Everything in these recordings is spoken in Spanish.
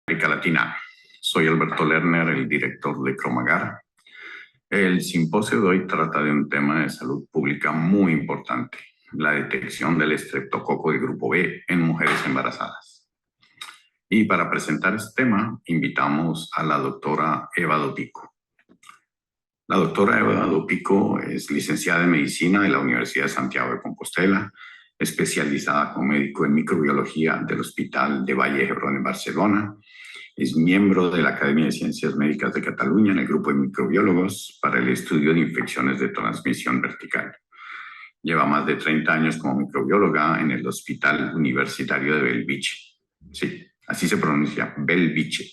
América Latina. Soy Alberto Lerner, el director de Cromagar. El simposio de hoy trata de un tema de salud pública muy importante, la detección del estreptococo del grupo B en mujeres embarazadas. Y para presentar este tema, invitamos a la doctora Eva Dopico. La doctora Eva Dopico es licenciada en Medicina de la Universidad de Santiago de Compostela, especializada como médico en microbiología del Hospital de Vall d'Hebron en Barcelona. Es miembro de la Academia de Ciencias Médicas de Cataluña en el grupo de microbiólogos para el estudio de infecciones de transmisión vertical. Lleva más de 30 años como microbióloga en el Hospital Universitario de Bellvitge. Sí, así se pronuncia, Bellvitge.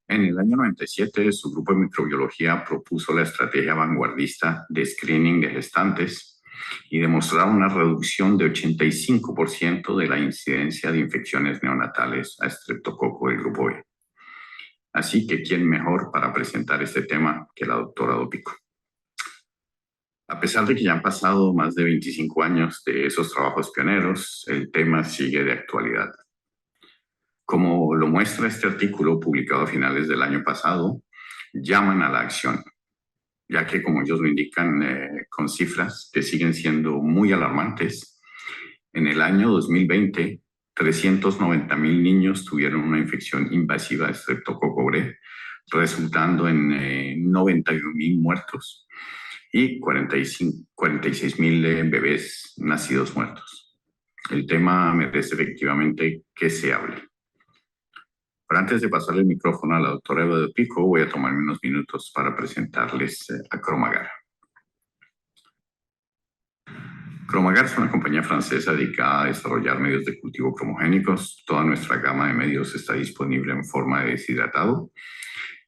En el año 97, su grupo de microbiología propuso la estrategia vanguardista de screening de gestantes y demostraron una reducción de 85% de la incidencia de infecciones neonatales a estreptococo del grupo B. Así que, ¿quién mejor para presentar este tema que la doctora Dopico? A pesar de que ya han pasado más de 25 años de esos trabajos pioneros, el tema sigue de actualidad. Como lo muestra este artículo publicado a finales del año pasado, llaman a la acción, ya que, como ellos lo indican con cifras que siguen siendo muy alarmantes, en el año 2020, 390,000 niños tuvieron una infección invasiva de estreptococo B, resultando en 91,000 muertos y 46,000 bebés nacidos muertos. El tema merece efectivamente que se hable. Pero antes de pasarle el micrófono a la doctora Eva Dopico, voy a tomarme unos minutos para presentarles a Cromagar. Cromagar es una compañía francesa dedicada a desarrollar medios de cultivo cromogénicos. Toda nuestra gama de medios está disponible en forma de deshidratado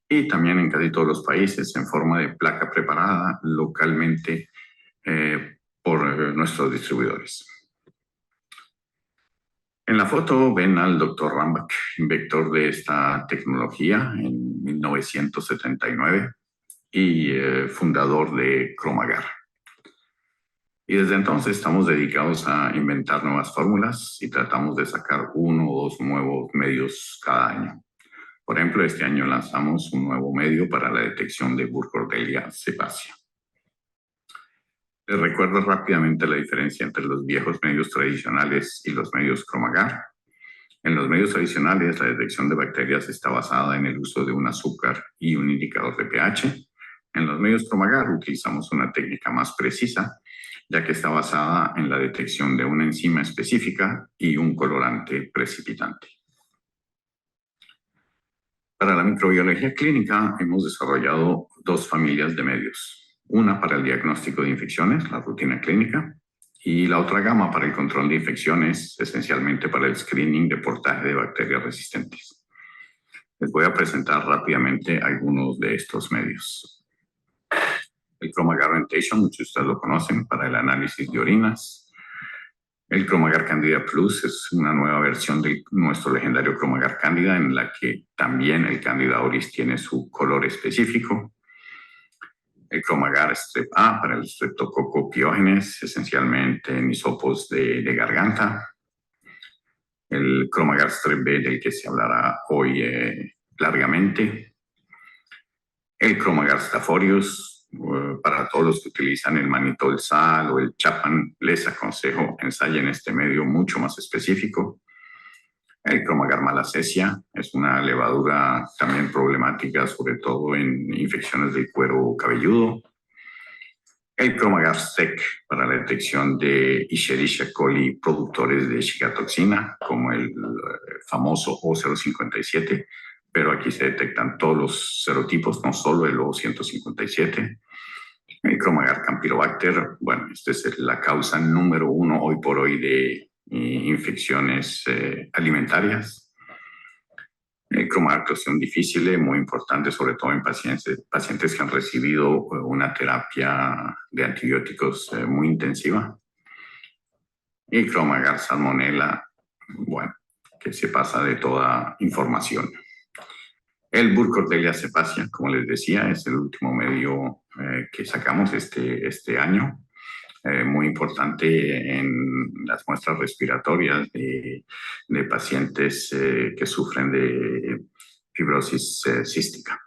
y también en casi todos los países en forma de placa preparada localmente por nuestros distribuidores. En la foto ven al Dr. Rambach, inventor de esta tecnología en 1979 y fundador de Cromagar. Y desde entonces estamos dedicados a inventar nuevas fórmulas y tratamos de sacar 1 o 2 nuevos medios cada año. Por ejemplo, este año lanzamos un nuevo medio para la detección de Burkholderia cepacia. Les recuerdo rápidamente la diferencia entre los viejos medios tradicionales y los medios Cromagar. En los medios tradicionales, la detección de bacterias está basada en el uso de un azúcar y un indicador de pH. En los medios Cromagar utilizamos una técnica más precisa, ya que está basada en la detección de una enzima específica y un colorante precipitante. Para la microbiología clínica hemos desarrollado 2 familias de medios. Una para el diagnóstico de infecciones, la rutina clínica, y la otra gama para el control de infecciones, esencialmente para el screening de portaje de bacterias resistentes. Les voy a presentar rápidamente algunos de estos medios. El Cromagar Orientation, muchos de ustedes lo conocen, para el análisis de orinas. El Cromagar Candida Plus es una nueva versión de nuestro legendario Cromagar Candida, en la que también el Candida auris tiene su color específico. El Cromagar Strep A para el Streptococcus pyogenes, esencialmente en hisopos de garganta. El Cromagar Strep B, del que se hablará hoy largamente. El Cromagar Staph aureus, para todos los que utilizan el mannitol sal o el Chapman, les aconsejo ensayen este medio mucho más específico. El Cromagar malacesia es una levadura también problemática, sobre todo en infecciones del cuero cabelludo. El Cromagar SEC para la detección de Escherichia coli productores de chicatoxina, como el famoso O057, pero aquí se detectan todos los serotipos, no solo el O157. El Cromagar Campylobacter, bueno, esta es la causa número 1 hoy por hoy de infecciones alimentarias. El Cromagar Clostridium difficile, muy importante, sobre todo en pacientes que han recibido una terapia de antibióticos muy intensiva. Y Cromagar Salmonella, bueno, que se pasa de toda información. El Burkholderia cepacia, como les decía, es el último medio que sacamos este año. muy importante en las muestras respiratorias de pacientes que sufren de fibrosis cística.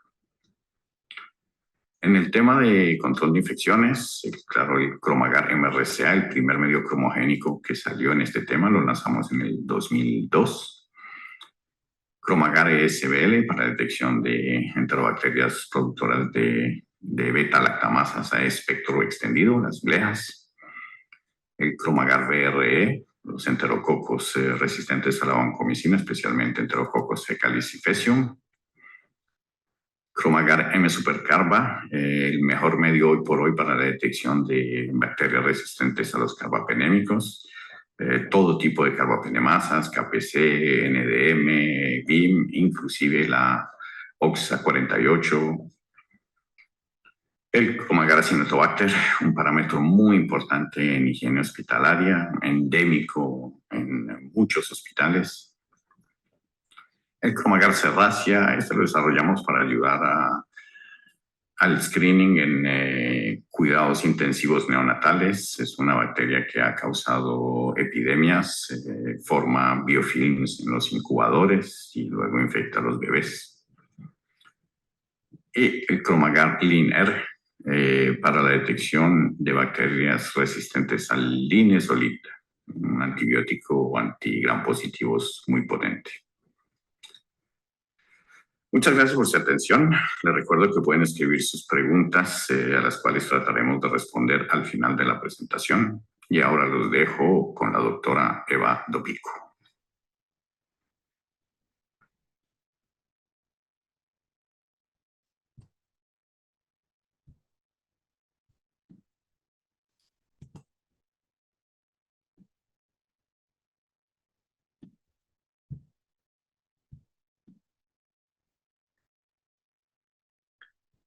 En el tema de control de infecciones, claro, el Cromagar MRCA, el primer medio cromogénico que salió en este tema, lo lanzamos en el 2002. Cromagar ESBL para detección de enterobacterias productoras de beta-lactamasas a espectro extendido, las bleas. El Cromagar BRE, los enterococos resistentes a la vancomicina, especialmente enterococos fecalis y faecium. Cromagar M Supercarba, el mejor medio hoy por hoy para la detección de bacterias resistentes a los carbapenémicos. Todo tipo de carbapenemasas, KPC, NDM, BIM, inclusive la OXA48. El Cromagar Acinetobacter, un parámetro muy importante en higiene hospitalaria, endémico en muchos hospitales. El Cromagar Serratia, este lo desarrollamos para ayudar al screening en cuidados intensivos neonatales. Es una bacteria que ha causado epidemias, forma biofilms en los incubadores y luego infecta a los bebés. Y el Cromagar Lin-R, para la detección de bacterias resistentes al linezolid, un antibiótico antigram positivos muy potente. Muchas gracias por su atención. Les recuerdo que pueden escribir sus preguntas a las cuales trataremos de responder al final de la presentación. Y ahora los dejo con la doctora Eva Dopico.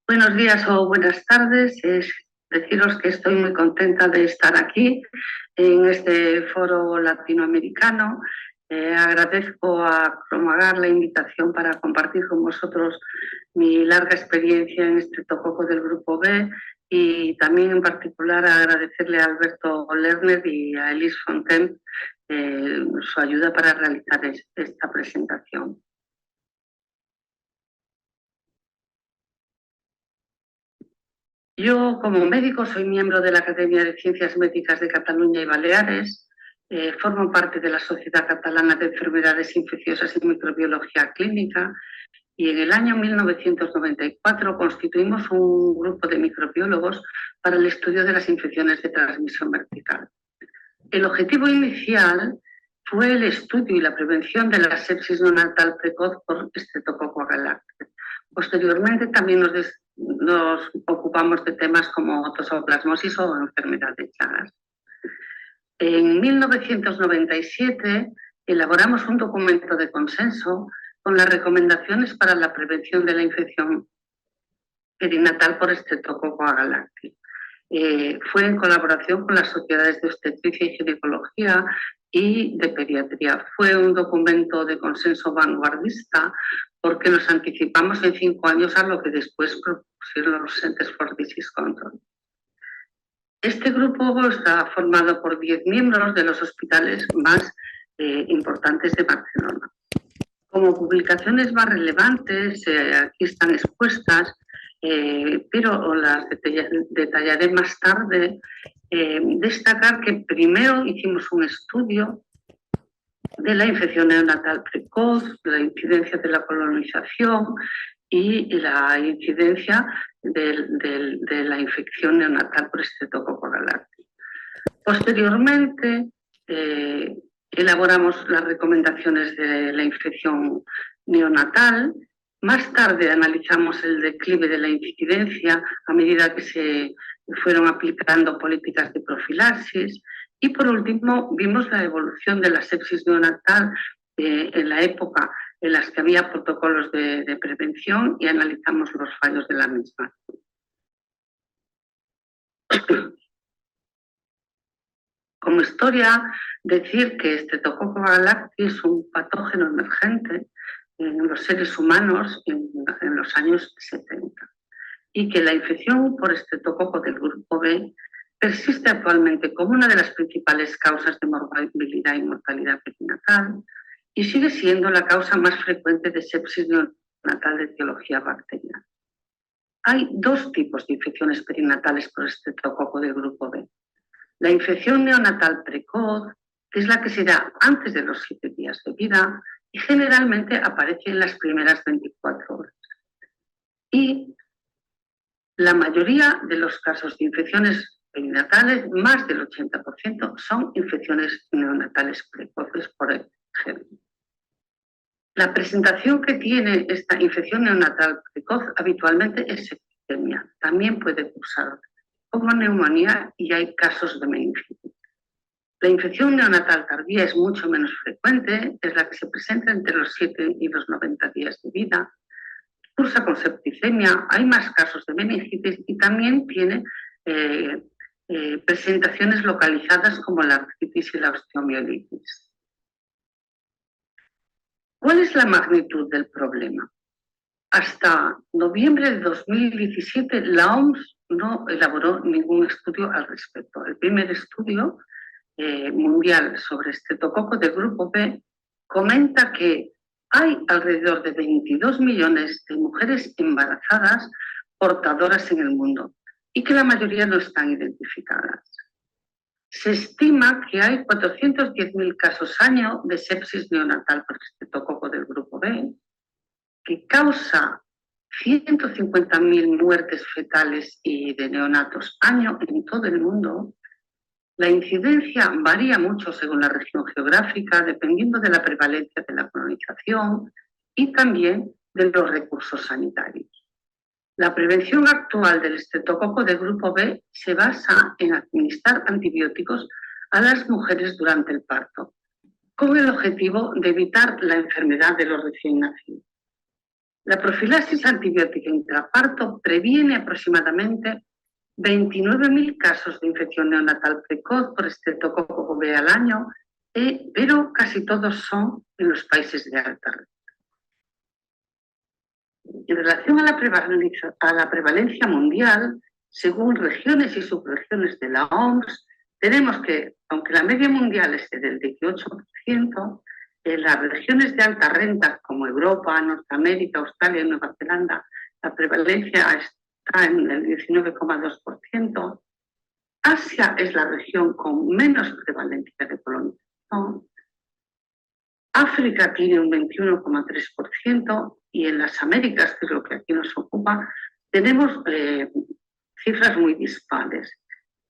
Buenos días o buenas tardes. Deciros que estoy muy contenta de estar aquí en este foro latinoamericano. Agradezco a Cromagar la invitación para compartir con vosotros mi larga experiencia en estreptococo del grupo B y también en particular agradecerle a Alberto Lerner y a Elise Fontaine su ayuda para realizar esta presentación. Yo, como médico, soy miembro de la Academia de Ciencias Médicas de Cataluña y Baleares, formo parte de la Sociedad Catalana de Enfermedades Infecciosas y Microbiología Clínica y en el año 1994 constituimos un grupo de microbiólogos para el estudio de las infecciones de transmisión vertical. El objetivo inicial fue el estudio y la prevención de la sepsis neonatal precoz por Streptococcus agalactiae. Posteriormente también nos ocupamos de temas como toxoplasmosis o enfermedad de Chagas. En 1997 elaboramos un documento de consenso con las recomendaciones para la prevención de la infección perinatal por Streptococcus agalactiae. Fue en colaboración con las sociedades de obstetricia y ginecología y de pediatría. Fue un documento de consenso vanguardista porque nos anticipamos en 5 años a lo que después propusieron los Centers for Disease Control. Este grupo está formado por 10 miembros de los hospitales más importantes de Barcelona. Como publicaciones más relevantes, aquí están expuestas, pero las detallaré más tarde. Destacar que primero hicimos un estudio de la infección neonatal precoz, la incidencia de la colonización y la incidencia de la infección neonatal por Streptococcus agalactiae. Posteriormente, elaboramos las recomendaciones de la infección neonatal. Más tarde analizamos el declive de la incidencia a medida que se fueron aplicando políticas de profilaxis. Y por último, vimos la evolución de la sepsis neonatal en la época en las que había protocolos de prevención y analizamos los fallos de la misma. Como historia, decir que Streptococcus agalactiae es un patógeno emergente en los seres humanos en los años 70 y que la infección por estreptococo del grupo B persiste actualmente como una de las principales causas de morbilidad y mortalidad perinatal y sigue siendo la causa más frecuente de sepsis neonatal de etiología bacteriana. Hay dos tipos de infecciones perinatales por estreptococo del grupo B. La infección neonatal precoz, que es la que se da antes de los 7 días de vida y generalmente aparece en las primeras 24 horas. Y la mayoría de los casos de infecciones perinatales, más del 80%, son infecciones neonatales precoces por el germen. La presentación que tiene esta infección neonatal precoz habitualmente es septicemia. También puede cursar como neumonía y hay casos de meningitis. La infección neonatal tardía es mucho menos frecuente, es la que se presenta entre los 7 y los 90 días de vida. Cursa con septicemia, hay más casos de meningitis y también tiene presentaciones localizadas como la artritis y la osteomielitis. ¿Cuál es la magnitud del problema? Hasta noviembre de 2017 la OMS no elaboró ningún estudio al respecto. El primer estudio mundial sobre estreptococo del grupo B comenta que hay alrededor de 22 millones de mujeres embarazadas portadoras en el mundo y que la mayoría no están identificadas. Se estima que hay 410.000 casos año de sepsis neonatal por estreptococo del grupo B, que causa 150.000 muertes fetales y de neonatos año en todo el mundo. La incidencia varía mucho según la región geográfica, dependiendo de la prevalencia de la colonización y también de los recursos sanitarios. La prevención actual del estreptococo del grupo B se basa en administrar antibióticos a las mujeres durante el parto, con el objetivo de evitar la enfermedad de los recién nacidos. La profilaxis antibiótica intraparto previene aproximadamente 29.000 casos de infección neonatal precoz por estreptococo B al año, pero casi todos son en los países de alta renta. En relación a la prevalencia mundial, según regiones y subregiones de la OMS, tenemos que, aunque la media mundial es del 18%, en las regiones de alta renta como Europa, Norteamérica, Australia y Nueva Zelanda, la prevalencia está en el 19,2%. Asia es la región con menos prevalencia de colonización. África tiene un 21,3% y en las Américas, que es lo que aquí nos ocupa, tenemos cifras muy dispares.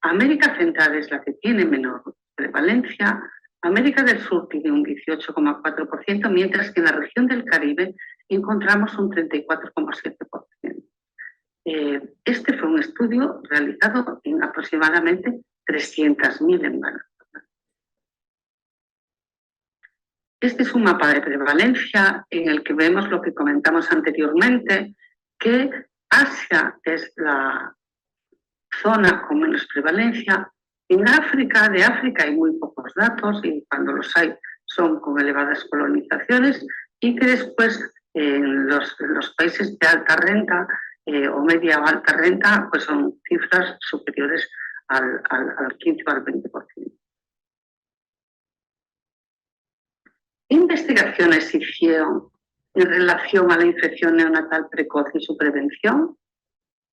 América Central es la que tiene menor prevalencia, América del Sur tiene un 18,4%, mientras que en la región del Caribe encontramos un 34,7%. Este fue un estudio realizado en aproximadamente 300.000 embarazos. Este es un mapa de prevalencia en el que vemos lo que comentamos anteriormente, que Asia es la zona con menos prevalencia. En África, de África hay muy pocos datos y cuando los hay son con elevadas colonizaciones y que después en los países de alta renta o media o alta renta pues son cifras superiores al 15 o al 20%. ¿Qué investigaciones se hicieron en relación a la infección neonatal precoz y su prevención?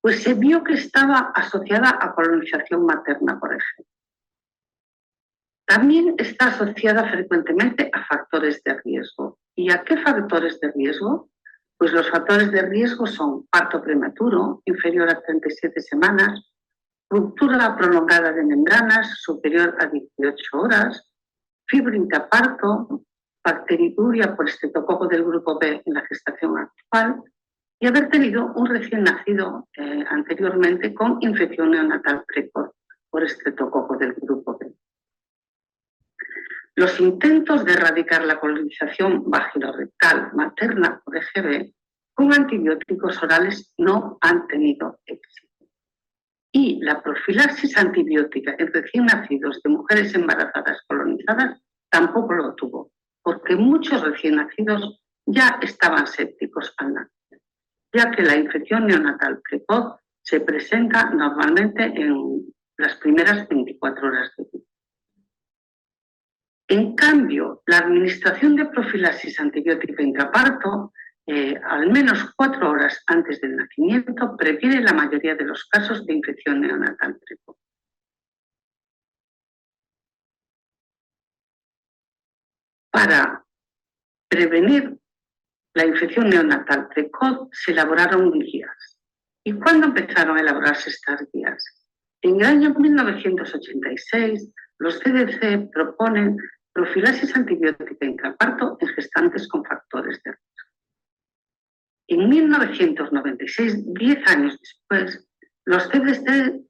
Pues se vio que estaba asociada a colonización materna, por ejemplo. También está asociada frecuentemente a factores de riesgo. ¿Y a qué factores de riesgo? Pues los factores de riesgo son parto prematuro, inferior a 37 semanas, ruptura prolongada de membranas, superior a 18 horas, fiebre intraparto, bacteriuria por estreptococo del grupo B en la gestación actual y haber tenido un recién nacido anteriormente con infección neonatal precoz por estreptococo del grupo B. Los intentos de erradicar la colonización vaginorrectal materna por EGB con antibióticos orales no han tenido éxito. Y la profilaxis antibiótica en recién nacidos de mujeres embarazadas colonizadas tampoco lo tuvo, porque muchos recién nacidos ya estaban sépticos al nacer, ya que la infección neonatal precoz se presenta normalmente en las primeras 24 horas de vida. En cambio, la administración de profilaxis antibiótica intraparto, al menos 4 horas antes del nacimiento, previene la mayoría de los casos de infección neonatal precoz. Para prevenir la infección neonatal precoz se elaboraron guías. ¿Y cuándo empezaron a elaborarse estas guías? En el año 1986, los CDC proponen profilaxis antibiótica intraparto en gestantes con factores de riesgo. En 1996, 10 años después, los CDC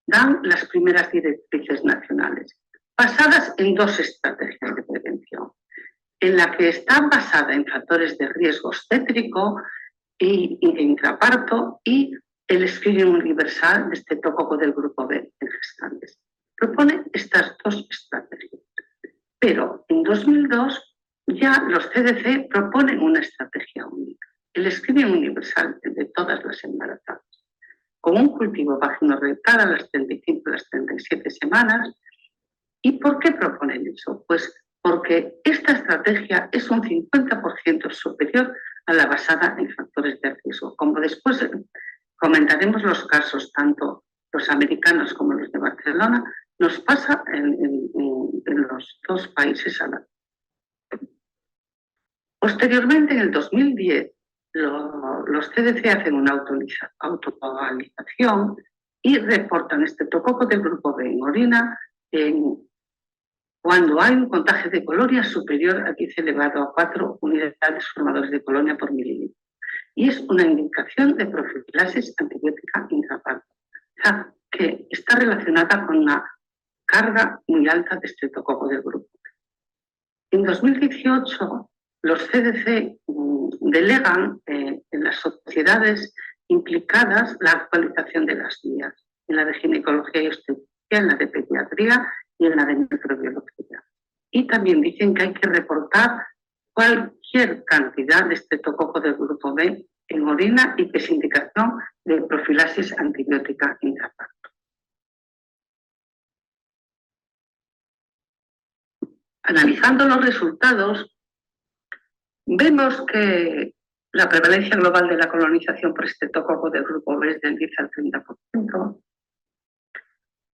dan las primeras directrices nacionales, basadas en 2 estrategias de prevención, en la que está basada en factores de riesgo obstétrico y intraparto y el screening universal de estreptococo del grupo B en gestantes. Propone estas 2 estrategias. Pero en 2002 ya los CDC proponen una estrategia única, el screening universal de todas las embarazadas, con un cultivo vagino-rectal a las 35 y las 37 semanas. ¿Y por qué proponen eso? Pues porque esta estrategia es un 50% superior a la basada en factores de riesgo. Como después comentaremos los casos, tanto los americanos como los de Barcelona, nos pasa en los 2 países a la vez. Posteriormente, en el 2010, los CDC hacen una autoanalización y reportan estreptococo del grupo B en orina cuando hay un contagio de colonia superior a 10 elevado a 4 unidades formadores de colonia por mililitro. Y es una indicación de profilaxis antibiótica intraparto, o sea, que está relacionada con una carga muy alta de estreptococo del grupo. En 2018, los CDC delegan en las sociedades implicadas la actualización de las guías, en la de ginecología y obstetricia, en la de pediatría y en la de microbiología. Y también dicen que hay que reportar cualquier cantidad de estreptococo del grupo B en orina y que es indicación de profilaxis antibiótica intraparto. Analizando los resultados, vemos que la prevalencia global de la colonización por estreptococo del grupo B es del 10 al 30%,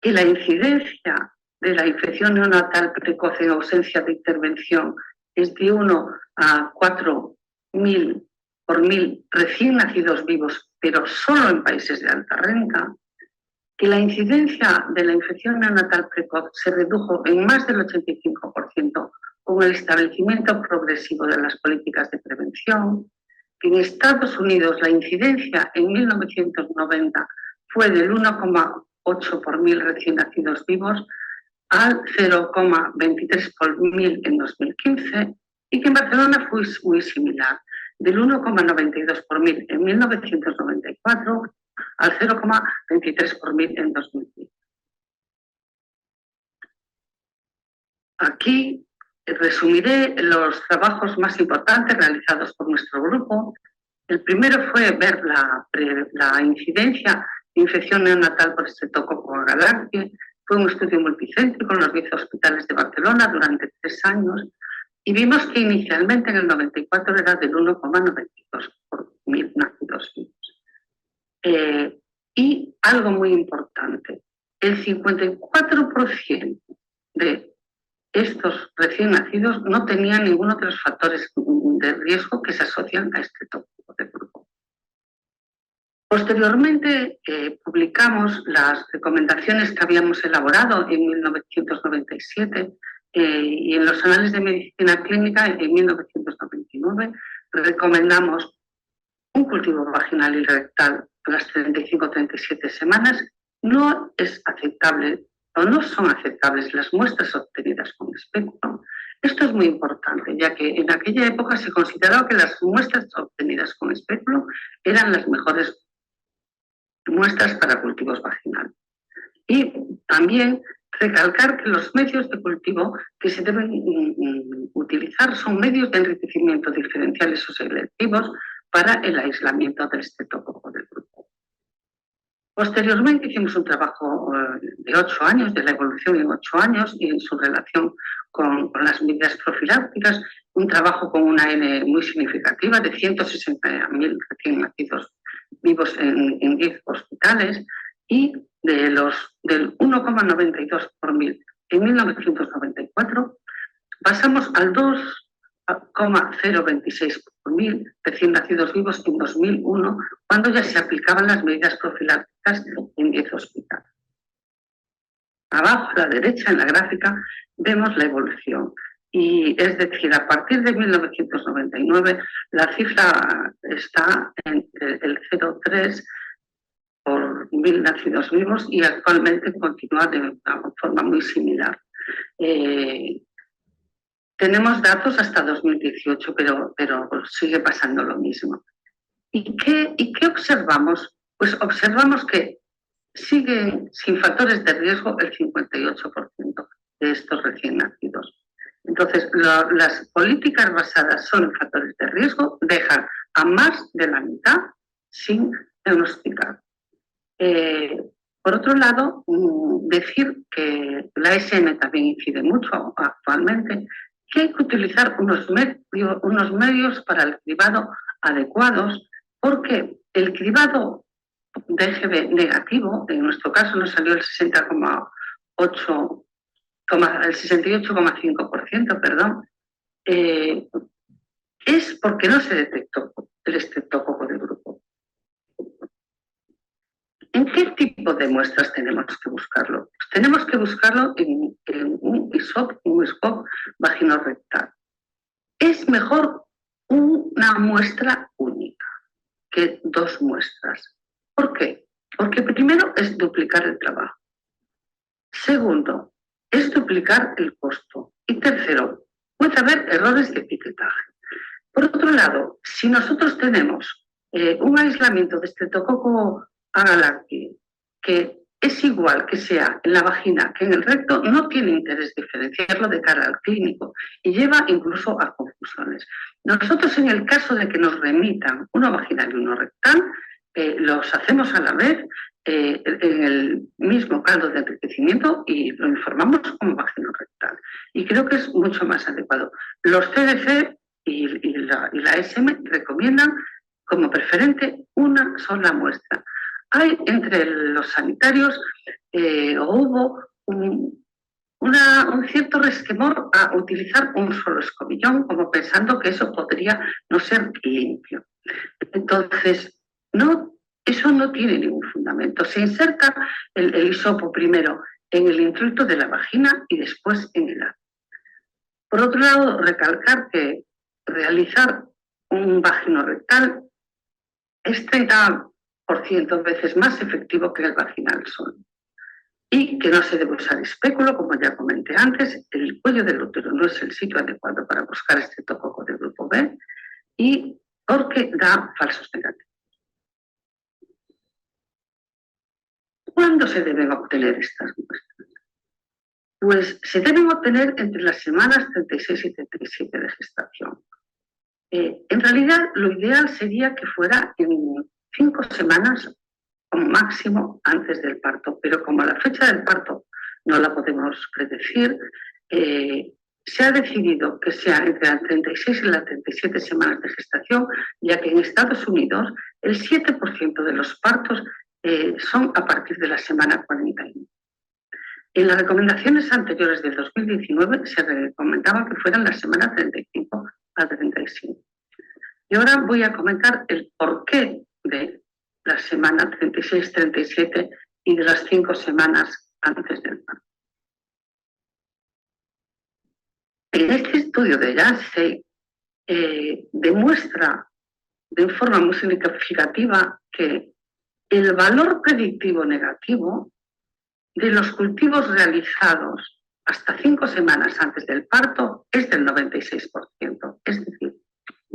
que la incidencia de la infección neonatal precoz en ausencia de intervención es de 1 a 4.000 por 1.000 recién nacidos vivos, pero solo en países de alta renta, que la incidencia de la infección neonatal precoz se redujo en más del 85% con el establecimiento progresivo de las políticas de prevención, que en Estados Unidos la incidencia en 1990 fue del 1,8 por 1.000 recién nacidos vivos al 0,23 por 1.000 en 2015 y que en Barcelona fue muy similar, del 1,92 por 1.000 en 1994 al 0,23 por 1.000 en 2010. Aquí resumiré los trabajos más importantes realizados por nuestro grupo. El primero fue ver la incidencia de infección neonatal por estreptococo agalactiae. Fue un estudio multicéntrico en los 10 hospitales de Barcelona durante 3 años y vimos que inicialmente en el 94 era del 1,92 por 1.000 nacidos vivos. Y algo muy importante, el 54% de estos recién nacidos no tenían ninguno de los factores de riesgo que se asocian a estreptococo de grupo. Posteriormente publicamos las recomendaciones que habíamos elaborado en 1997 y en los anales de medicina clínica en 1999 recomendamos un cultivo vaginal y rectal a las 35-37 semanas. No es aceptable o no son aceptables las muestras obtenidas con espéculo. Esto es muy importante, ya que en aquella época se consideraba que las muestras obtenidas con espéculo eran las mejores muestras para cultivos vaginales. Y también recalcar que los medios de cultivo que se deben utilizar son medios de enriquecimiento diferenciales o selectivos para el aislamiento del estreptococo del grupo. Posteriormente hicimos un trabajo de 8 años, de la evolución en 8 años y en su relación con las medidas profilácticas, un trabajo con una N muy significativa de 160.000 recién nacidos vivos en 10 hospitales y del 1,92 por mil en 1994 pasamos al 2,026 por mil recién nacidos vivos en 2001, cuando ya se aplicaban las medidas profilácticas en 10 hospitales. Abajo a la derecha, en la gráfica, vemos la evolución. Y es decir, a partir de 1999, la cifra está entre el 0,3 por mil nacidos vivos y actualmente continúa de una forma muy similar. Tenemos datos hasta 2018, pero sigue pasando lo mismo. ¿Y qué observamos? Pues observamos que siguen sin factores de riesgo el 58% de estos recién nacidos. Entonces, las políticas basadas solo en factores de riesgo dejan a más de la mitad sin diagnosticar. Por otro lado, decir que la ESM también incide mucho actualmente, que hay que utilizar unos medios para el cribado adecuados, porque el cribado de EGB negativo, en nuestro caso nos salió el 68,5%, perdón, es porque no se detectó el estreptococo de grupo. ¿En qué tipo de muestras tenemos que buscarlo? Pues tenemos que buscarlo en un ISOP, un SCOP vaginorrectal. Es mejor una muestra única que 2 muestras. ¿Por qué? Porque primero es duplicar el trabajo. Segundo, es duplicar el costo. Y tercero, puede haber errores de etiquetaje. Por otro lado, si nosotros tenemos un aislamiento de estreptococo agalacti que es igual que sea en la vagina que en el recto, no tiene interés diferenciarlo de cara al clínico y lleva incluso a confusiones. Nosotros, en el caso de que nos remitan uno vaginal y uno rectal, los hacemos a la vez en el mismo caldo de enriquecimiento y lo informamos como vagino-rectal. Y creo que es mucho más adecuado. Los CDC y la ESM recomiendan como preferente una sola muestra. Hay entre los sanitarios, hubo un cierto resquemor a utilizar un solo escobillón, como pensando que eso podría no ser limpio. Entonces, eso no tiene ningún fundamento. Se inserta el hisopo primero en el introito de la vagina y después en el ano. Por otro lado, recalcar que realizar un vagino-rectal es 30% veces más efectivo que el vaginal solo. Y que no se debe usar espéculo, como ya comenté antes, el cuello del útero no es el sitio adecuado para buscar estreptococo de grupo B y porque da falsos negativos. ¿Cuándo se deben obtener estas muestras? Pues se deben obtener entre las semanas 36 y 37 de gestación. En realidad, lo ideal sería que fuera en 5 semanas como máximo antes del parto, pero como la fecha del parto no la podemos predecir, se ha decidido que sea entre las 36 y las 37 semanas de gestación, ya que en Estados Unidos el 7% de los partos son a partir de la semana 41. En las recomendaciones anteriores del 2019 se recomendaba que fueran las semanas 35 a 35. Y ahora voy a comentar el porqué de la semana 36-37 y de las 5 semanas antes del parto. En este estudio de Yancey demuestra de forma muy significativa que el valor predictivo negativo de los cultivos realizados hasta 5 semanas antes del parto es del 96%. Es decir,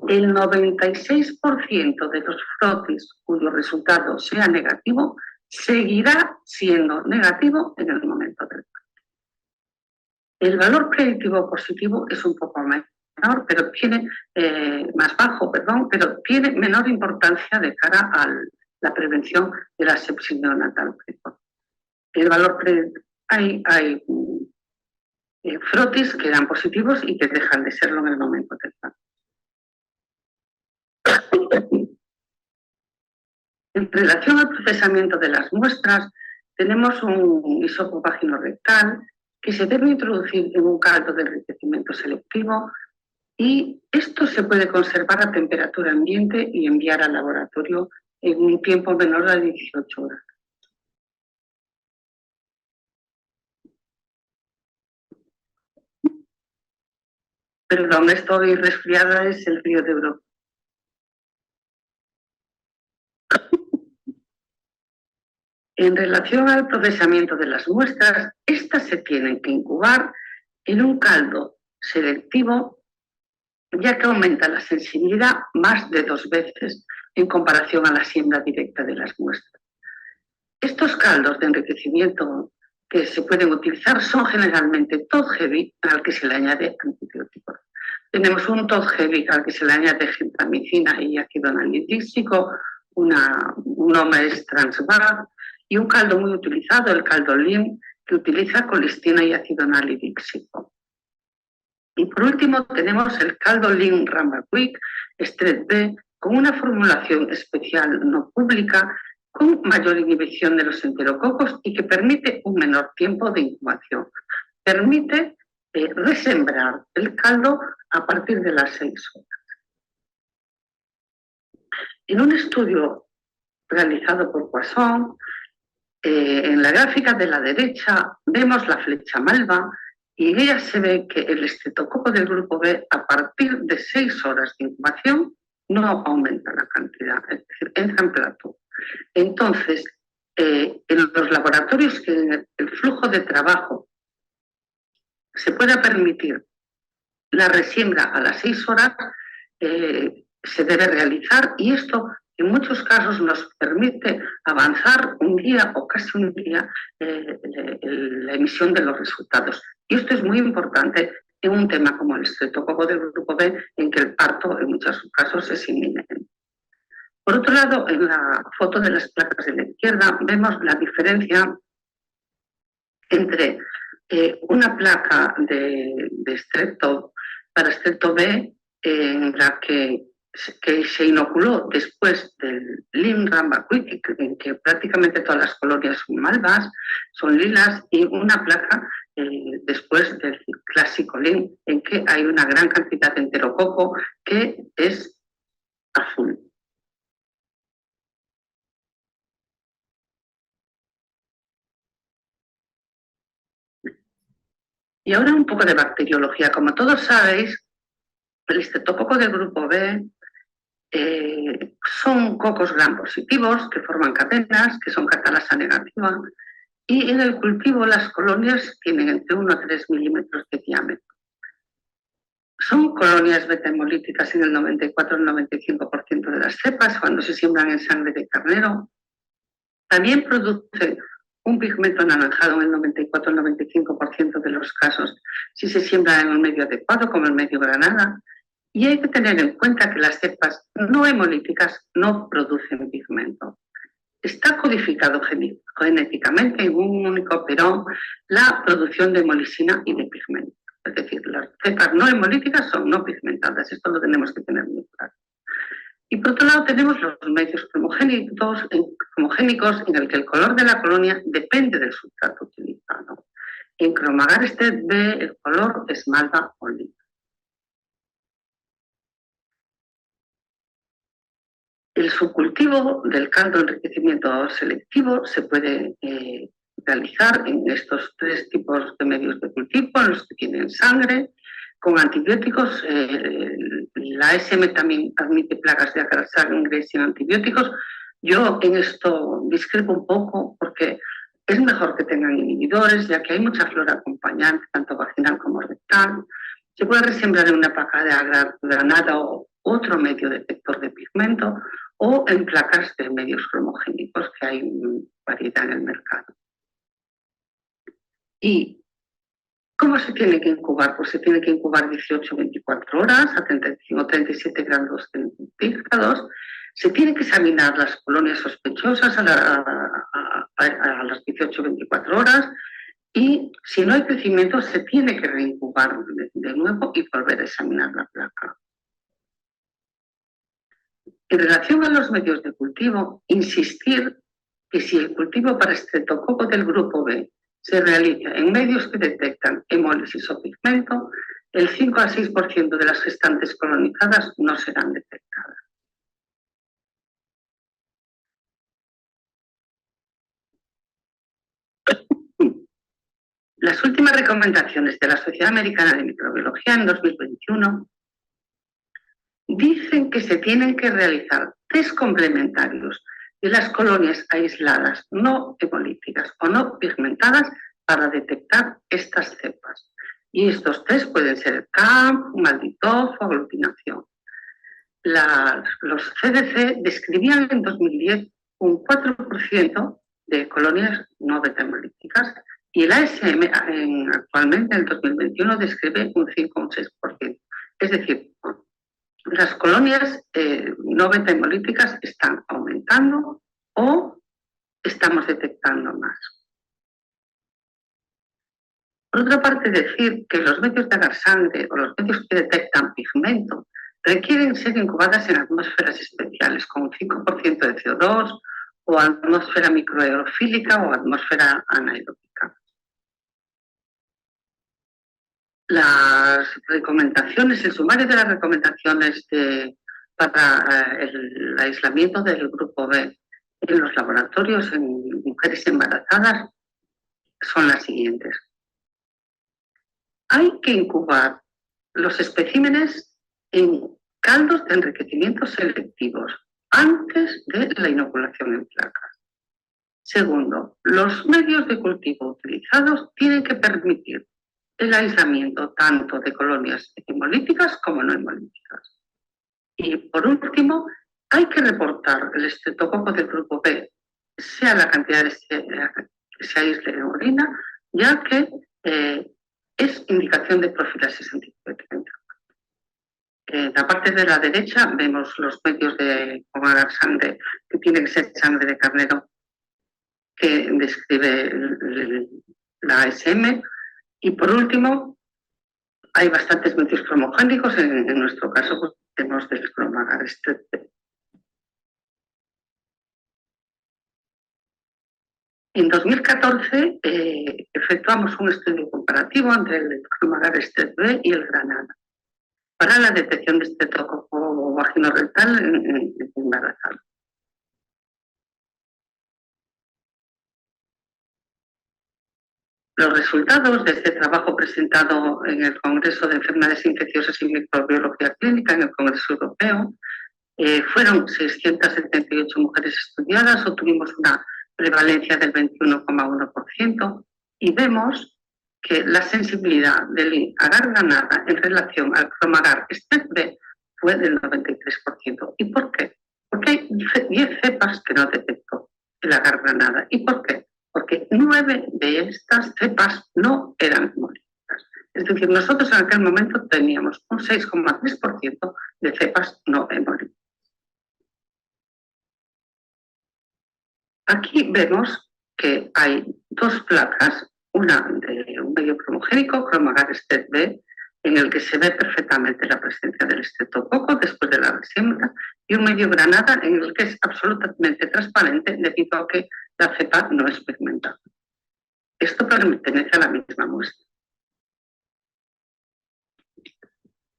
el 96% de los frotis cuyo resultado sea negativo seguirá siendo negativo en el momento del parto. El valor predictivo positivo es un poco menor, pero tiene más bajo, perdón, pero tiene menor importancia de cara al la prevención de la sepsis neonatal precoz. El valor hay frotis que dan positivos y que dejan de serlo en el momento del parto. En relación al procesamiento de las muestras, tenemos un hisopo vagino-rectal que se debe introducir en un caldo de enriquecimiento selectivo y esto se puede conservar a temperatura ambiente y enviar al laboratorio en un tiempo menor de 18 horas. Perdón, estoy resfriada, es el frío de Europa. En relación al procesamiento de las muestras, estas se tienen que incubar en un caldo selectivo, ya que aumenta la sensibilidad más de 2 veces en comparación a la siembra directa de las muestras. Estos caldos de enriquecimiento que se pueden utilizar son generalmente top heavy al que se le añade antibióticos. Tenemos un top heavy al que se le añade gentamicina y ácido anhidríxico, un nombre es Transvac, y un caldo muy utilizado, el caldo LIM, que utiliza colistina y ácido anhidríxico. Y por último tenemos el caldo LIM Rambagwick Strep B con una formulación especial no pública con mayor inhibición de los enterococos y que permite un menor tiempo de incubación. Permite resembrar el caldo a partir de las 6 horas. En un estudio realizado por Poisson, en la gráfica de la derecha vemos la flecha malva y en ella se ve que el estreptococo del grupo B a partir de 6 horas de incubación no aumenta la cantidad, es decir, entra en plató. Entonces, en los laboratorios que el flujo de trabajo se pueda permitir la resiembra a las 6 horas, se debe realizar y esto en muchos casos nos permite avanzar un día o casi un día la emisión de los resultados. Y esto es muy importante en un tema como el estreptococo del grupo B, en que el parto en muchos casos es inminente. Por otro lado, en la foto de las placas de la izquierda vemos la diferencia entre una placa de estrepto para estrepto B en la que se inoculó después del LIM Rambagwick, en que prácticamente todas las colonias son malvas, son lilas, y una placa después del clásico LIM, en que hay una gran cantidad de enterococo que es azul. Y ahora un poco de bacteriología. Como todos sabéis, el estreptococo del grupo B son cocos gram positivos que forman cadenas, que son catalasa negativa, y en el cultivo las colonias tienen entre 1 a 3 milímetros de diámetro. Son colonias beta-hemolíticas en el 94 al 95% de las cepas cuando se siembran en sangre de carnero. También produce un pigmento anaranjado en el 94 al 95% de los casos si se siembra en un medio adecuado como el medio granada. Y hay que tener en cuenta que las cepas no hemolíticas no producen pigmento. Está codificado genéticamente en un único perón la producción de hemolisina y de pigmento. Es decir, las cepas no hemolíticas son no pigmentadas. Esto lo tenemos que tener muy claro. Y por otro lado tenemos los medios cromogénicos en el que el color de la colonia depende del sustrato utilizado. En Cromagar Strep B el color es malva o lila. El subcultivo del caldo de enriquecimiento selectivo se puede realizar en estos 3 tipos de medios de cultivo, en los que tienen sangre, con antibióticos. La SM también admite plagas de ácaros sangre sin antibióticos. Yo en esto discrepo un poco porque es mejor que tengan inhibidores, ya que hay mucha flora acompañante, tanto vaginal como rectal. Se puede resembrar en una placa de granada o otro medio detector de pigmento o en placas de medios cromogénicos, que hay variedad en el mercado. ¿Y cómo se tiene que incubar? Pues se tiene que incubar 18-24 horas a 35 o 37 grados centígrados. Se tienen que examinar las colonias sospechosas a las 18-24 horas y si no hay crecimiento se tiene que reincubar de nuevo y volver a examinar la placa. En relación a los medios de cultivo, insistir que si el cultivo para estreptococo del grupo B se realiza en medios que detectan hemólisis o pigmento, el 5 al 6% de las gestantes colonizadas no serán detectadas. Las últimas recomendaciones de la Sociedad Americana de Microbiología en 2021 dicen que se tienen que realizar test complementarios de las colonias aisladas no hemolíticas o no pigmentadas para detectar estas cepas. Y estos test pueden ser CAMP, Malditoff o aglutinación. Los CDC describían en 2010 un 4% de colonias no beta-hemolíticas y el ASM actualmente en el 2021 describe un 5 o un 6%. Es decir, las colonias no beta-hemolíticas están aumentando o estamos detectando más. Por otra parte, decir que los medios de agar sangre o los medios que detectan pigmento requieren ser incubadas en atmósferas especiales, con un 5% de CO2 o atmósfera microaerofílica o atmósfera anaeróbica. Las recomendaciones, el sumario de las recomendaciones para el aislamiento del grupo B en los laboratorios en mujeres embarazadas son las siguientes. Hay que incubar los especímenes en caldos de enriquecimiento selectivos antes de la inoculación en placas. Segundo, los medios de cultivo utilizados tienen que permitir el aislamiento tanto de colonias hemolíticas como no hemolíticas. Y por último, hay que reportar el estreptococo del grupo B, sea la cantidad que se aísle en orina, ya que es indicación de profilaxis antibiótica. En la parte de la derecha vemos los medios de agar sangre, que tiene que ser sangre de carnero, que describe la ASM. Y por último, hay bastantes medios cromogénicos, en nuestro caso pues, tenemos del Cromagar Strep B. En 2014 efectuamos un estudio comparativo entre el Cromagar Strep B y el Granada para la detección de estreptococo vaginorrectal en embarazadas. Los resultados de este trabajo presentado en el Congreso de Enfermedades Infecciosas y Microbiología Clínica en el Congreso Europeo fueron 678 mujeres estudiadas, obtuvimos una prevalencia del 21,1% y vemos que la sensibilidad del agar Granada en relación al Cromagar Strep B fue del 93%. ¿Y por qué? Porque hay 10 cepas que no detectó el agar Granada. ¿Y por qué? Porque 9 de estas cepas no eran hemolíticas. Es decir, nosotros en aquel momento teníamos un 6,3% de cepas no hemolíticas. Aquí vemos que hay dos placas, una de un medio cromogénico, Cromagar Strep B, en el que se ve perfectamente la presencia del estreptococo después de la resiembra, y un medio Granada en el que es absolutamente transparente debido a que la cepa no es pigmentada. Esto pertenece a la misma muestra.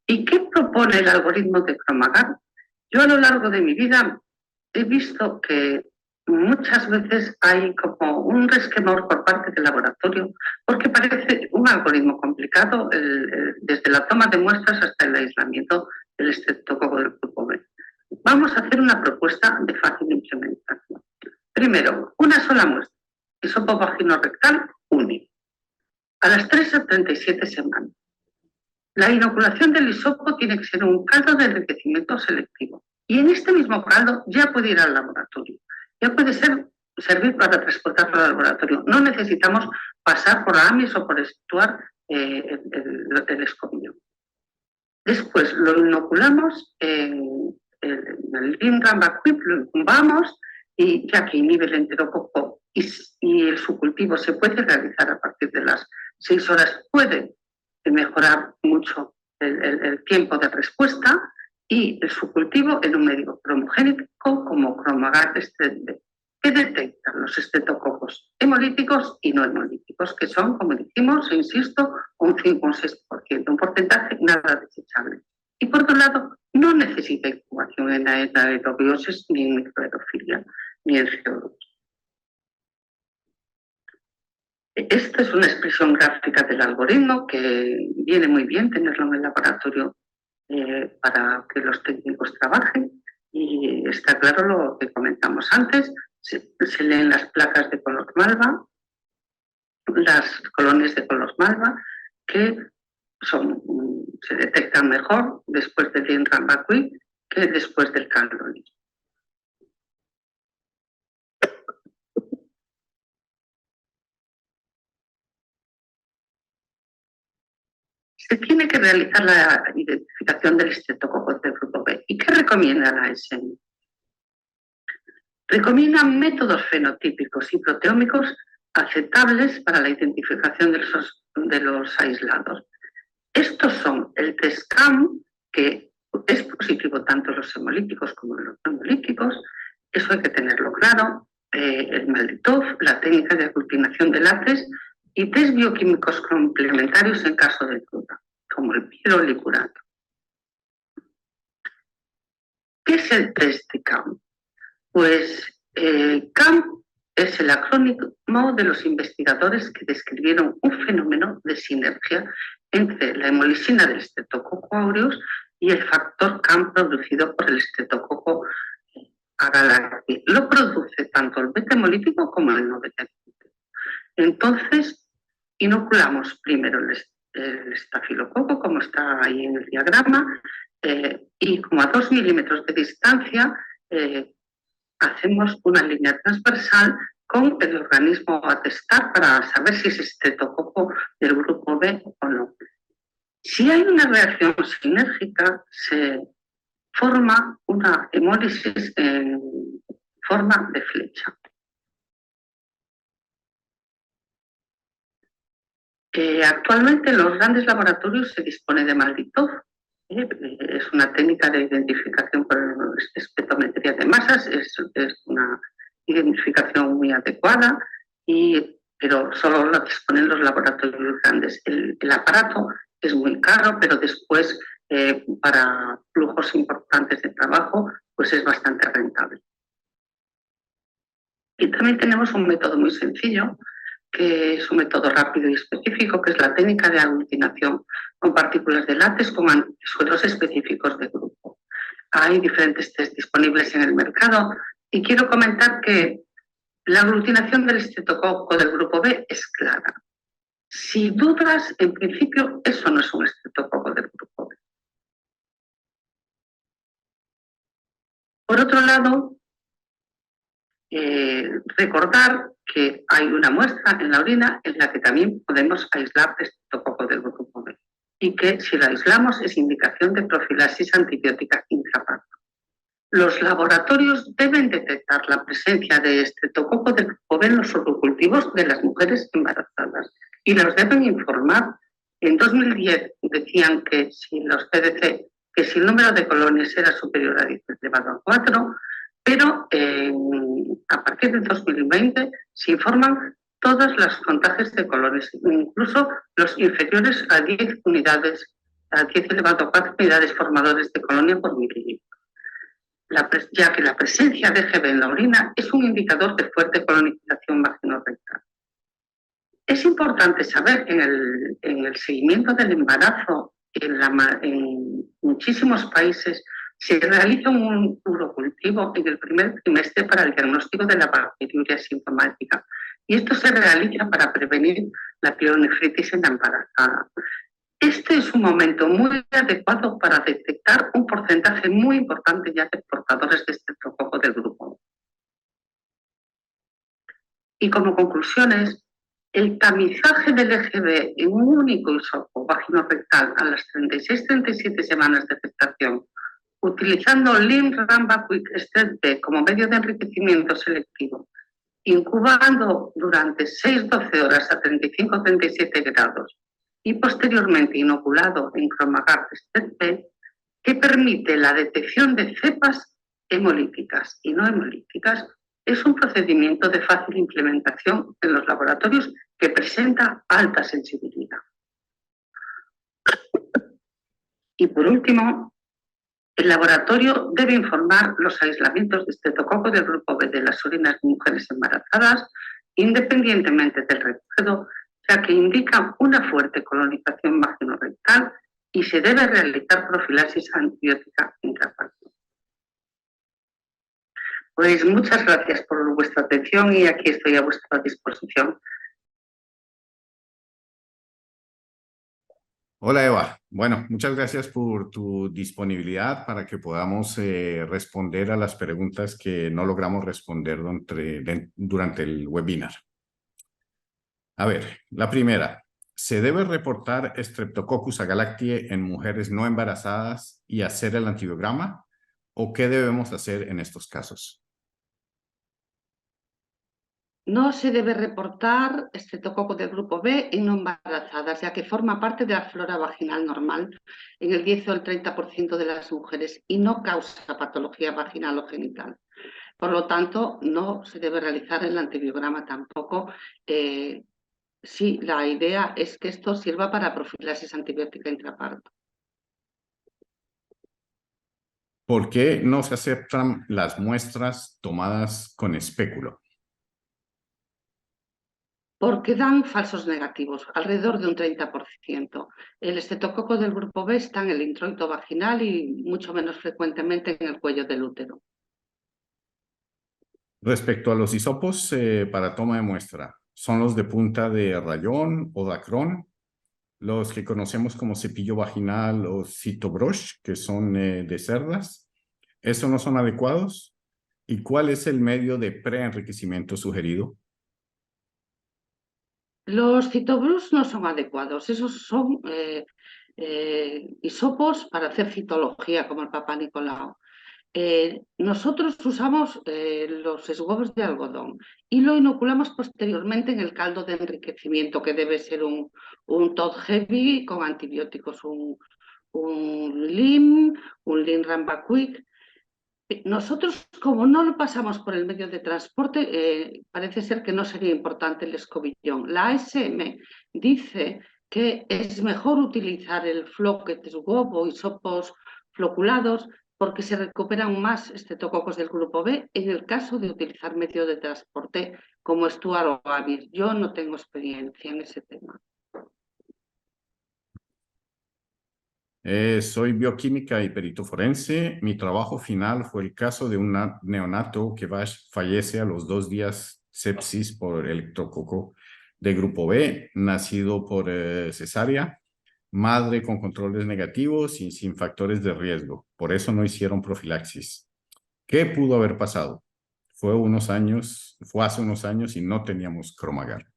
¿Y qué propone el algoritmo de Cromagar? Yo a lo largo de mi vida he visto que muchas veces hay como un resquemor por parte del laboratorio porque parece un algoritmo complicado desde la toma de muestras hasta el aislamiento del estreptococo del grupo B. Vamos a hacer una propuesta de fácil implementación. Primero, una sola muestra, hisopo vaginorrectal único, a las 3 a 37 semanas. La inoculación del hisopo tiene que ser un caldo de enriquecimiento selectivo y en este mismo caldo ya puede ir al laboratorio. Ya puede servir para transportarlo al laboratorio. No necesitamos pasar por AMIS o por efectuar el escobio. Después lo inoculamos en el Rinrambacui lo incubamos y ya que inhibe el enterococo y su cultivo se puede realizar a partir de las 6 horas, puede mejorar mucho el tiempo de respuesta y su cultivo en un medio cromogénico como Chromagar extended, que detectan los estreptococos hemolíticos y no hemolíticos, que son, como dijimos, insisto, un 5 o un 6%, un porcentaje nada desechable. Y por otro lado, no necesita incubación en aerobiosis ni en microaerofilia, ni en CO2. Esta es una expresión gráfica del algoritmo que viene muy bien tenerlo en el laboratorio para que los técnicos trabajen. Y está claro lo que comentamos antes, se leen las placas de color malva, las colonias de color malva, que se detectan mejor después del Rinrambacui que después del Candoli. Se tiene que realizar la identificación del estreptococo del grupo B. ¿Y qué recomienda la ASM? Recomienda métodos fenotípicos y proteómicos aceptables para la identificación de los aislados. Estos son el TESCAM, que es positivo tanto en los hemolíticos como en los no hemolíticos, eso hay que tenerlo claro, el Malditov, la técnica de aglutinación de látex y test bioquímicos complementarios en caso de duda, como el pirolicurato. ¿Qué es el test de CAM? Pues CAM es el acrónimo de los investigadores que describieron un fenómeno de sinergia entre la hemolisina del Streptococcus aureus y el factor CAM producido por el Streptococcus agalacti. Lo produce tanto el beta hemolítico como el no beta hemolítico. Entonces, inoculamos primero el estafilococo, como está ahí en el diagrama, y como a 2 milímetros de distancia hacemos una línea transversal con el organismo a testar para saber si es estreptococo del grupo B o no. Si hay una reacción sinérgica, se forma una hemólisis en forma de flecha. Actualmente en los grandes laboratorios se dispone de Malditov. Es una técnica de identificación por espectrometría de masas, es una identificación muy adecuada, pero solo lo disponen los laboratorios grandes. El aparato es muy caro, pero después para flujos importantes de trabajo pues es bastante rentable. Y también tenemos un método muy sencillo, que es un método rápido y específico, que es la técnica de aglutinación con partículas de látex con antisuelos específicos de grupo. Hay diferentes test disponibles en el mercado y quiero comentar que la aglutinación del estreptococo del grupo B es clara. Si dudas, en principio, eso no es un estreptococo del grupo B. Por otro lado, recordar que hay una muestra en la orina en la que también podemos aislar estreptococo del grupo B y que si lo aislamos es indicación de profilaxis antibiótica intraparto. Los laboratorios deben detectar la presencia de estreptococo del grupo B en los orocultivos de las mujeres embarazadas y los deben informar. En 2010 decían que si los PDC, que si el número de colonias era superior a 10 elevado a 4, pero a partir de 2020 se informan todos los contagios de colonias, incluso los inferiores a 10 unidades, a 10 elevado a 4 unidades formadores de colonia por mililitro. Ya que la presencia de EGB en la orina es un indicador de fuerte colonización vaginorrectal. Es importante saber que en el seguimiento del embarazo en muchísimos países se realiza un urocultivo en el primer trimestre para el diagnóstico de la bacteriuria sintomática y esto se realiza para prevenir la pielonefritis en la embarazada. Este es un momento muy adecuado para detectar un porcentaje muy importante ya de portadores de estreptococo del grupo. Y como conclusiones, el tamizaje del EGB en un único hisopo vaginorrectal a las 36-37 semanas de gestación Utilizando Lim-Ramba-Quick-Step-B como medio de enriquecimiento selectivo, incubando durante 6-12 horas a 35-37 grados y posteriormente inoculado en Cromagar-Step-B, que permite la detección de cepas hemolíticas y no hemolíticas, es un procedimiento de fácil implementación en los laboratorios que presenta alta sensibilidad. Y por último, el laboratorio debe informar los aislamientos de estreptococo del grupo B de las orinas de mujeres embarazadas, independientemente del recuerdo, ya que indican una fuerte colonización vaginorrectal y se debe realizar profilaxis antibiótica intraparto. Pues muchas gracias por vuestra atención y aquí estoy a vuestra disposición. Hola Eva, bueno, muchas gracias por tu disponibilidad para que podamos responder a las preguntas que no logramos responder durante el webinar. A ver, la primera, ¿se debe reportar Streptococcus agalactiae en mujeres no embarazadas y hacer el antibiograma? ¿O qué debemos hacer en estos casos? No se debe reportar estreptococo del grupo B en no embarazadas, ya que forma parte de la flora vaginal normal en el 10 o el 30% de las mujeres y no causa patología vaginal o genital. Por lo tanto, no se debe realizar el antibiograma tampoco. Sí, la idea es que esto sirva para profilaxis antibiótica intraparto. ¿Por qué no se aceptan las muestras tomadas con espéculo? Porque dan falsos negativos, alrededor de un 30%. El estreptococo del grupo B está en el introito vaginal y mucho menos frecuentemente en el cuello del útero. Respecto a los hisopos para toma de muestra, ¿son los de punta de rayón o dacrón? Los que conocemos como cepillo vaginal o citobrosh, que son de cerdas. ¿Esos no son adecuados? ¿Y cuál es el medio de preenriquecimiento sugerido? Los citobrus no son adecuados, esos son hisopos para hacer citología, como el Papa Nicolau. Nosotros usamos los eshuevos de algodón y lo inoculamos posteriormente en el caldo de enriquecimiento, que debe ser un Todd Heavy con antibióticos, un Lim-Ramba Quick. Nosotros, como no lo pasamos por el medio de transporte, parece ser que no sería importante el escobillón. La ASM dice que es mejor utilizar el floquet swab o hisopos floculados porque se recuperan más estreptococos del grupo B en el caso de utilizar medio de transporte como Stuart o Avis. Yo no tengo experiencia en ese tema. Soy bioquímica y perito forense. Mi trabajo final fue el caso de un neonato que fallece a los 2 días sepsis por electrococo de grupo B, nacido por cesárea, madre con controles negativos y sin factores de riesgo. Por eso no hicieron profilaxis. ¿Qué pudo haber pasado? Fue hace unos años y no teníamos Cromagar.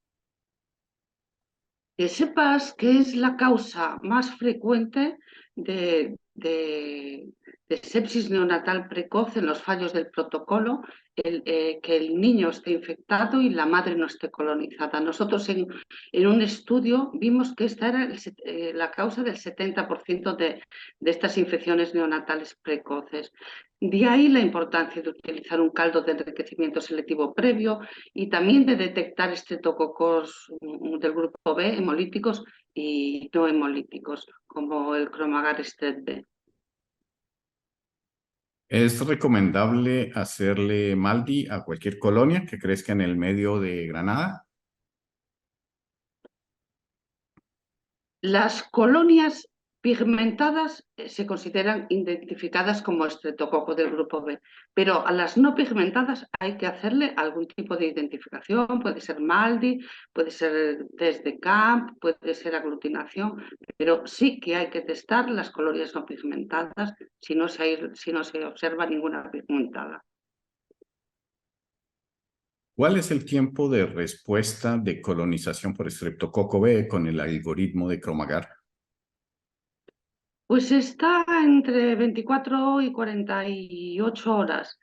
Que sepas que es la causa más frecuente de sepsis neonatal precoz en los fallos del protocolo, que el niño esté infectado y la madre no esté colonizada. Nosotros en un estudio vimos que esta era la causa del 70% de estas infecciones neonatales precoces. De ahí la importancia de utilizar un caldo de enriquecimiento selectivo previo y también de detectar estreptococos del grupo B, hemolíticos y no hemolíticos, como el Cromagar Step-B. ¿Es recomendable hacerle MALDI a cualquier colonia que crezca en el medio de Granada? Las colonias pigmentadas se consideran identificadas como estreptococo del grupo B, pero a las no pigmentadas hay que hacerle algún tipo de identificación, puede ser MALDI, puede ser test de CAMP, puede ser aglutinación, pero sí que hay que testar las colonias no pigmentadas si no se observa ninguna pigmentada. ¿Cuál es el tiempo de respuesta de colonización por estreptococo B con el algoritmo de Cromagar? Pues está entre 24 y 48 horas.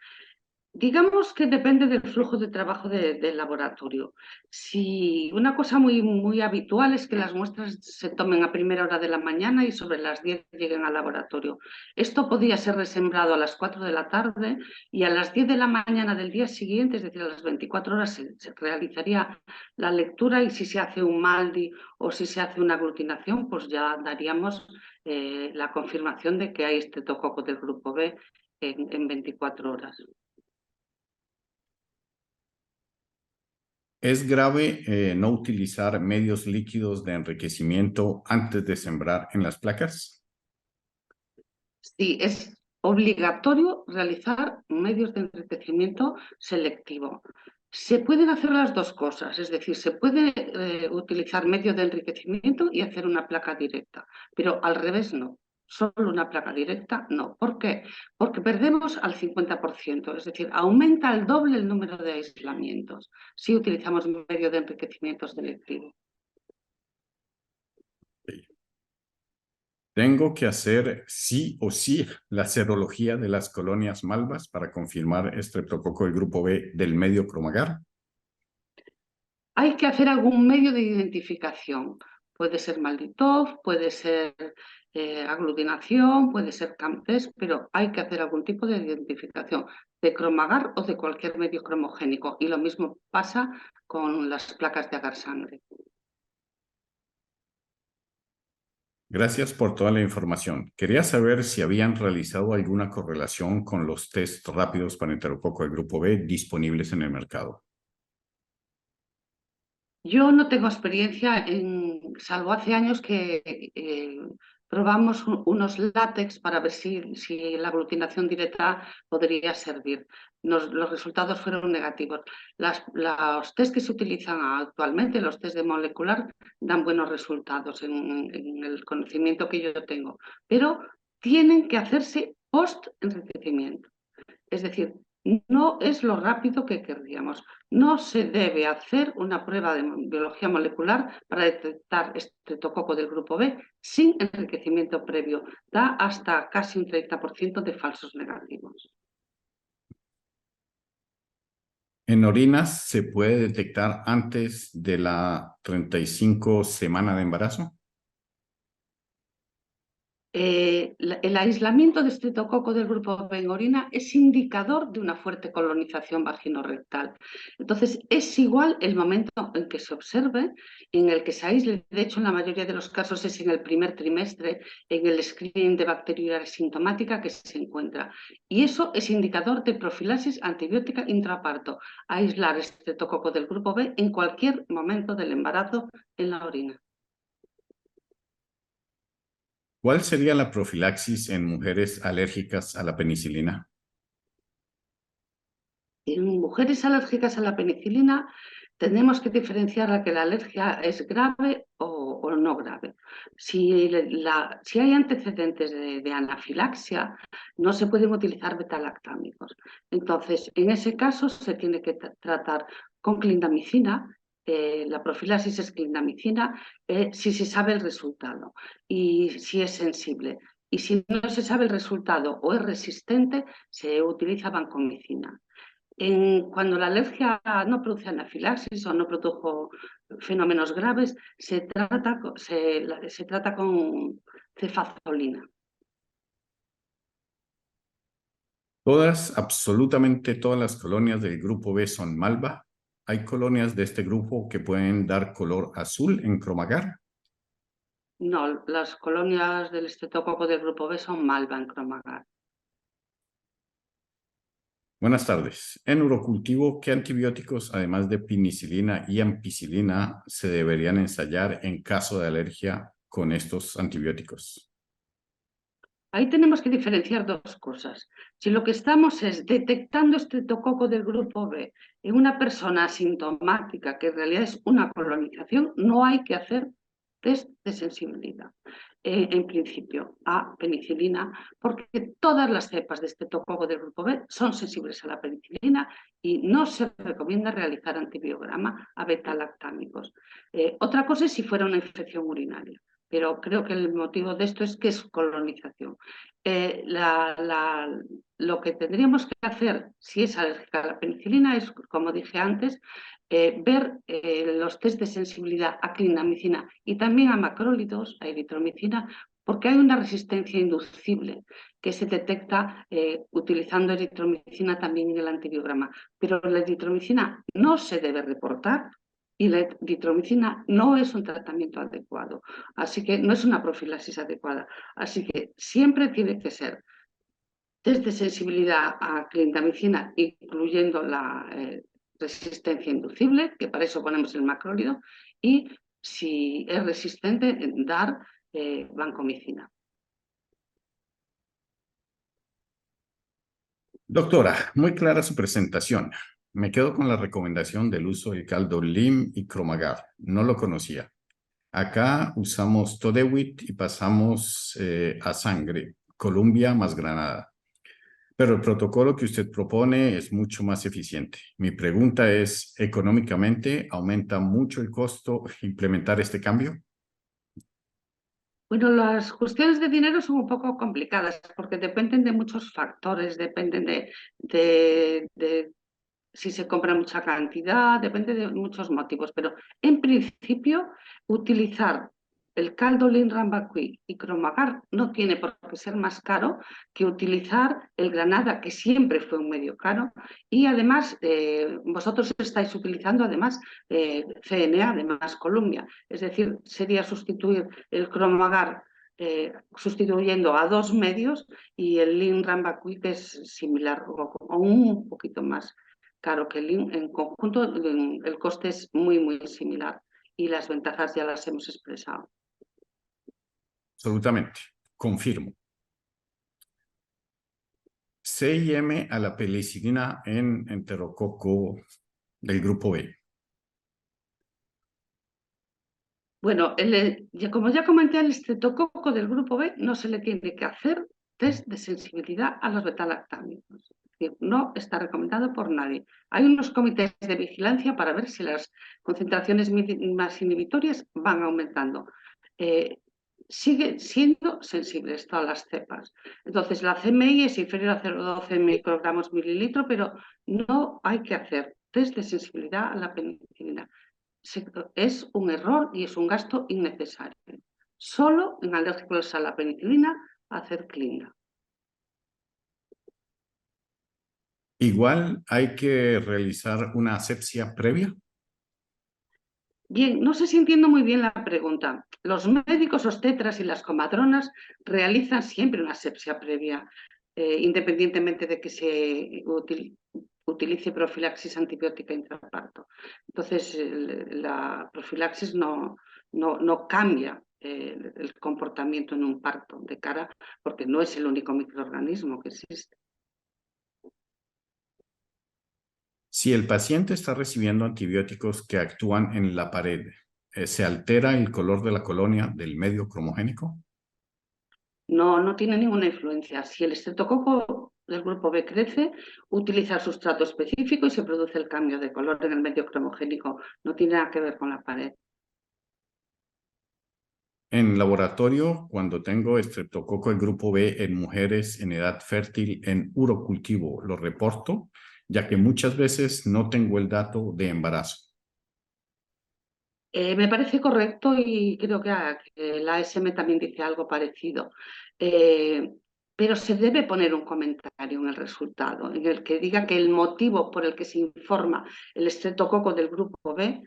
Digamos que depende del flujo de trabajo del laboratorio. Si una cosa muy habitual es que las muestras se tomen a primera hora de la mañana y sobre las 10 lleguen al laboratorio. Esto podría ser resembrado a las 4 de la tarde y a las 10 de la mañana del día siguiente, es decir, a las 24 horas, se realizaría la lectura y si se hace un MALDI o si se hace una aglutinación, pues ya daríamos la confirmación de que hay estreptococo del grupo B en 24 horas. ¿Es grave no utilizar medios líquidos de enriquecimiento antes de sembrar en las placas? Sí, es obligatorio realizar medios de enriquecimiento selectivo. Se pueden hacer las dos cosas, es decir, se puede utilizar medios de enriquecimiento y hacer una placa directa, pero al revés no. Solo una placa directa no. ¿Por qué? Porque perdemos al 50%, es decir, aumenta al doble el número de aislamientos si utilizamos medios de enriquecimiento selectivo. ¿Tengo que hacer sí o sí la serología de las colonias malvas para confirmar estreptococo del grupo B del medio cromagar? Hay que hacer algún medio de identificación. Puede ser Malditov, puede ser aglutinación, puede ser CAMTES, pero hay que hacer algún tipo de identificación de cromagar o de cualquier medio cromogénico. Y lo mismo pasa con las placas de agar sangre. Gracias por toda la información. Quería saber si habían realizado alguna correlación con los test rápidos para enterococo del grupo B disponibles en el mercado. Yo no tengo experiencia, salvo hace años que probamos unos látex para ver si la aglutinación directa podría servir. Los resultados fueron negativos. Los test que se utilizan actualmente, los test de molecular, dan buenos resultados en el conocimiento que yo tengo, pero tienen que hacerse post-enriquecimiento. Es decir, no es lo rápido que querríamos. No se debe hacer una prueba de biología molecular para detectar estreptococo del grupo B sin enriquecimiento previo. Da hasta casi un 30% de falsos negativos. ¿En orinas se puede detectar antes de la 35 semana de embarazo? El aislamiento de estreptococo del grupo B en orina es indicador de una fuerte colonización vaginorrectal. Entonces, es igual el momento en que se observe, en el que se aísle. De hecho, en la mayoría de los casos es en el primer trimestre, en el screening de bacteriuria asintomática que se encuentra. Y eso es indicador de profilaxis antibiótica intraparto, aislar estreptococo del grupo B en cualquier momento del embarazo en la orina. ¿Cuál sería la profilaxis en mujeres alérgicas a la penicilina? En mujeres alérgicas a la penicilina tenemos que diferenciar a que la alergia es grave o no grave. Si hay antecedentes de anafilaxia, no se pueden utilizar betalactámicos. Entonces, en ese caso se tiene que tratar con clindamicina. La profilaxis es clindamicina si se sabe el resultado y si es sensible. Y si no se sabe el resultado o es resistente, se utiliza vancomicina. Cuando la alergia no produce anafilaxis o no produjo fenómenos graves, se trata con cefazolina. Absolutamente todas las colonias del grupo B son malva. ¿Hay colonias de este grupo que pueden dar color azul en cromagar? No, las colonias del estreptococo del grupo B son malva en cromagar. Buenas tardes. En urocultivo, ¿qué antibióticos, además de penicilina y ampicilina, se deberían ensayar en caso de alergia con estos antibióticos? Ahí tenemos que diferenciar dos cosas. Si lo que estamos es detectando estreptococo del grupo B en una persona asintomática, que en realidad es una colonización, no hay que hacer test de sensibilidad, en principio, a penicilina, porque todas las cepas de estreptococo del grupo B son sensibles a la penicilina y no se recomienda realizar antibiograma a betalactámicos. Otra cosa es si fuera una infección urinaria. pero creo que el motivo de esto es que es colonización. Lo que tendríamos que hacer, si es alérgica a la penicilina, es, como dije antes, ver los test de sensibilidad a clindamicina y también a macrólidos, a eritromicina, porque hay una resistencia inducible que se detecta utilizando eritromicina también en el antibiograma. Pero la eritromicina no se debe reportar y la eritromicina no es un tratamiento adecuado. Así que no es una profilaxis adecuada. Así que siempre tiene que ser test de sensibilidad a clindamicina, incluyendo la resistencia inducible, que para eso ponemos el macrólido, y si es resistente, dar vancomicina. Doctora, muy clara su presentación. Me quedo con la recomendación del uso del caldo Lim y Cromagar. No lo conocía. Acá usamos Todewit y pasamos a sangre, Columbia más Granada. Pero el protocolo que usted propone es mucho más eficiente. Mi pregunta es, ¿económicamente aumenta mucho el costo implementar este cambio? Bueno, las cuestiones de dinero son un poco complicadas porque dependen de muchos factores, dependen de si se compra mucha cantidad, depende de muchos motivos, pero en principio utilizar el caldo Lean Rambaqui y Cromagar no tiene por qué ser más caro que utilizar el Granada, que siempre fue un medio caro, y además vosotros estáis utilizando además CNA, además Columbia, es decir, sería sustituir el Cromagar sustituyendo a dos medios y el Lean Rambaqui, que es similar o un poquito más caro que en conjunto el coste es muy, muy similar y las ventajas ya las hemos expresado. Absolutamente, confirmo. CIM a la penicilina en enterococo del grupo B. Bueno, como ya comenté, al estreptococo del grupo B no se le tiene que hacer test de sensibilidad a los betalactámicos. No está recomendado por nadie. Hay unos comités de vigilancia para ver si las concentraciones más inhibitorias van aumentando. Siguen siendo sensibles todas las cepas. Entonces, la CMI es inferior a 0,12 microgramos mililitro, pero no hay que hacer test de sensibilidad a la penicilina. Es un error y es un gasto innecesario. Solo en alérgicos a la penicilina hacer clínica. Igual hay que realizar una asepsia previa. Bien, no sé si entiendo muy bien la pregunta. Los médicos obstetras y las comadronas realizan siempre una asepsia previa, independientemente de que se utilice profilaxis antibiótica intraparto. Entonces, la profilaxis no cambia el comportamiento en un parto de cara, porque no es el único microorganismo que existe. Si el paciente está recibiendo antibióticos que actúan en la pared, ¿se altera el color de la colonia del medio cromogénico? No tiene ninguna influencia. Si el estreptococo del grupo B crece, utiliza el sustrato específico y se produce el cambio de color en el medio cromogénico. No tiene nada que ver con la pared. En laboratorio, cuando tengo estreptococo del grupo B en mujeres en edad fértil en urocultivo, lo reporto, ya que muchas veces no tengo el dato de embarazo. Me parece correcto y creo que la ASM también dice algo parecido. Pero se debe poner un comentario en el resultado, en el que diga que el motivo por el que se informa el estreptococo del grupo B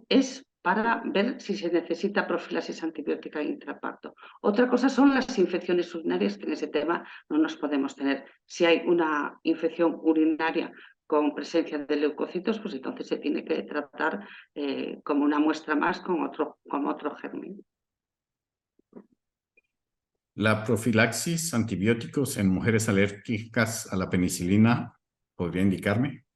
es para ver si se necesita profilaxis antibiótica intraparto. Otra cosa son las infecciones urinarias, que en ese tema no nos podemos tener. Si hay una infección urinaria con presencia de leucocitos, pues entonces se tiene que tratar como una muestra más con otro germen. La profilaxis antibióticos en mujeres alérgicas a la penicilina, ¿podría indicarme?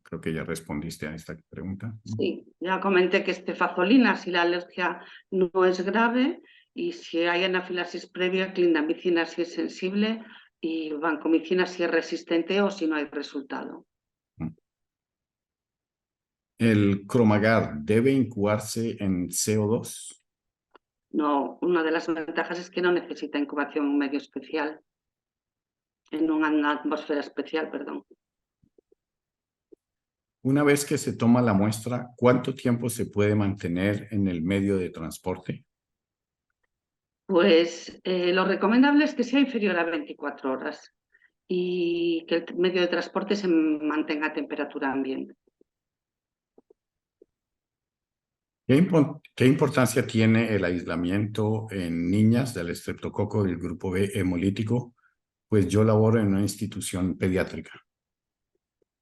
Creo que ya respondiste a esta pregunta. Sí, ya comenté que es cefazolina si la alergia no es grave y si hay anafilaxis previa, clindamicina si es sensible y vancomicina si es resistente o si no hay resultado. ¿El Cromagar debe incubarse en CO2? No, una de las ventajas es que no necesita incubación en un medio especial, en una atmósfera especial, perdón. Una vez que se toma la muestra, ¿cuánto tiempo se puede mantener en el medio de transporte? Pues lo recomendable es que sea inferior a 24 horas y que el medio de transporte se mantenga a temperatura ambiente. ¿Qué importancia tiene el aislamiento en niñas del estreptococo del grupo B hemolítico? Pues yo laboro en una institución pediátrica.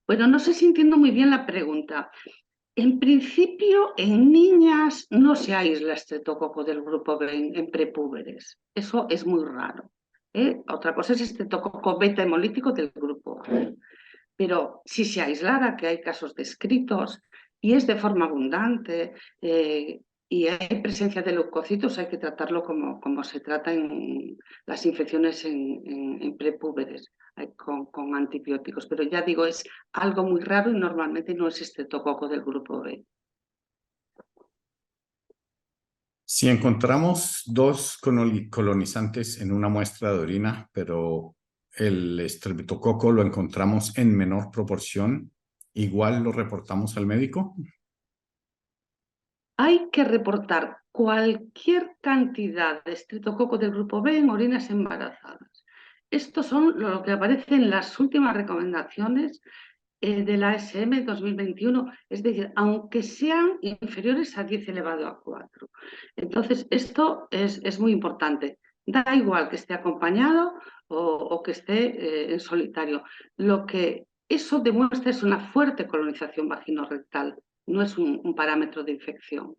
Bueno, no sé si entiendo muy bien la pregunta. En principio, en niñas no se aísla estreptococo del grupo B en prepúberes. Eso es muy raro. Otra cosa es estreptococo beta hemolítico del grupo A. Pero si se aislara, que hay casos descritos, y es de forma abundante, y hay presencia de leucocitos, hay que tratarlo como se trata en las infecciones en prepúberes, con antibióticos. Pero ya digo, es algo muy raro y normalmente no es estreptococo del grupo B. Si encontramos dos colonizantes en una muestra de orina, pero el estreptococo lo encontramos en menor proporción, ¿igual lo reportamos al médico? Hay que reportar cualquier cantidad de estreptococo del grupo B en orinas embarazadas. Estos son lo que aparece en las últimas recomendaciones de la ASM 2021, es decir, aunque sean inferiores a 10 elevado a 4. Entonces, esto es muy importante. Da igual que esté acompañado o que esté en solitario. Lo que eso demuestra es una fuerte colonización vagino-rectal, no es un parámetro de infección.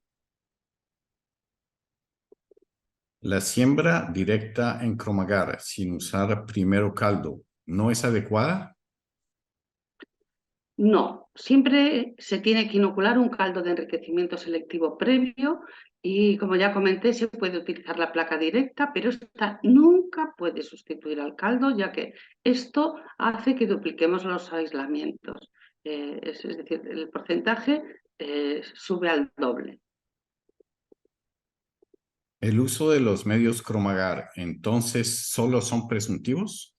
La siembra directa en cromagar sin usar primero caldo, ¿no es adecuada? No, siempre se tiene que inocular un caldo de enriquecimiento selectivo previo y, como ya comenté, se puede utilizar la placa directa, pero esta nunca puede sustituir al caldo, ya que esto hace que dupliquemos los aislamientos. Es decir, el porcentaje sube al doble. ¿El uso de los medios cromagar entonces solo son presuntivos?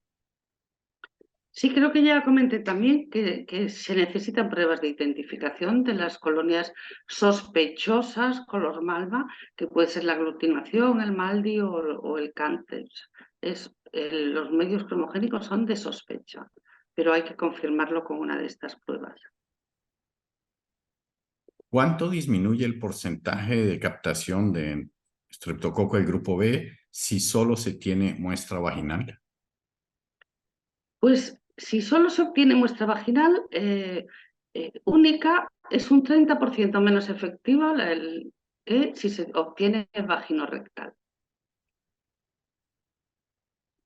Sí, creo que ya comenté también que se necesitan pruebas de identificación de las colonias sospechosas color malva, que puede ser la aglutinación, el maldi o el cáncer. Los medios cromogénicos son de sospecha, pero hay que confirmarlo con una de estas pruebas. ¿Cuánto disminuye el porcentaje de captación de estreptococo del grupo B si solo se tiene muestra vaginal? Pues si solo se obtiene muestra vaginal única, es un 30% menos efectiva que si se obtiene vaginorectal.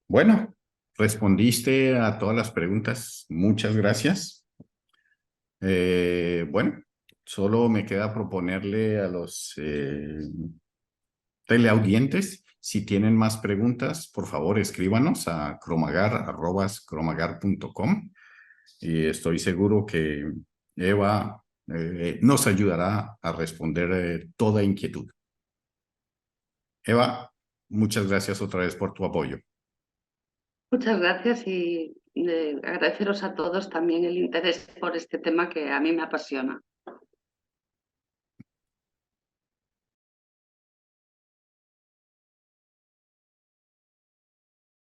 Bueno, respondiste a todas las preguntas. Muchas gracias. Bueno, solo me queda proponerle a los teleaudientes, si tienen más preguntas, por favor escríbanos a cromagar@cromagar.com y estoy seguro que Eva nos ayudará a responder toda inquietud. Eva, muchas gracias otra vez por tu apoyo. Muchas gracias y agradeceros a todos también el interés por este tema que a mí me apasiona.